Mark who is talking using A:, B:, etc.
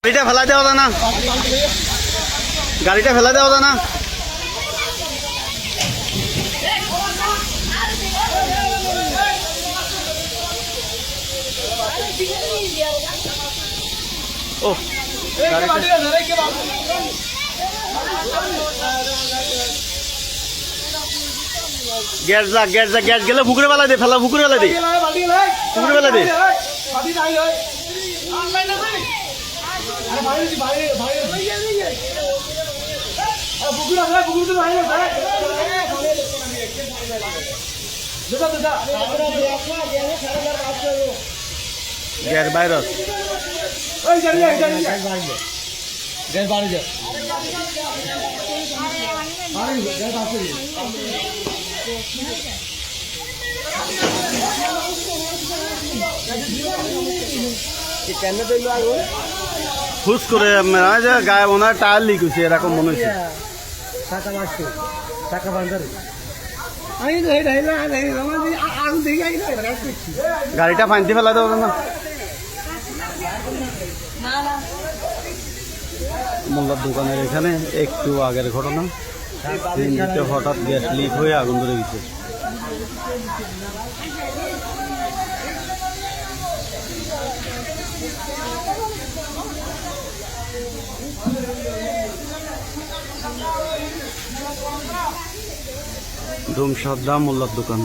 A: গাড়িটা ফেলা দেওয়া যায় না, গাড়িটা ফেলা দেওয়া যায় না। ও গ্যাস যা গ্যাস যা গ্যাস গেলে পুকুরে বেলা দে, ফেলা পুকুরে বেলা দে, পুকুরে বেলা দে। গ্যাস ভাইরাস ফুস করে গায়ে মনে হয় টায়ার লিক হয়েছে, এরকম মনে হচ্ছে। গাড়িটা ফাইনতে ফেলা দেবো না। মোল্লার দোকানের এখানে একটু আগের ঘটনা, হঠাৎ গ্যাস লিক হয়ে আগুন ধরে গেছে। ধুমসাদ্দা মোল্লার দোকান।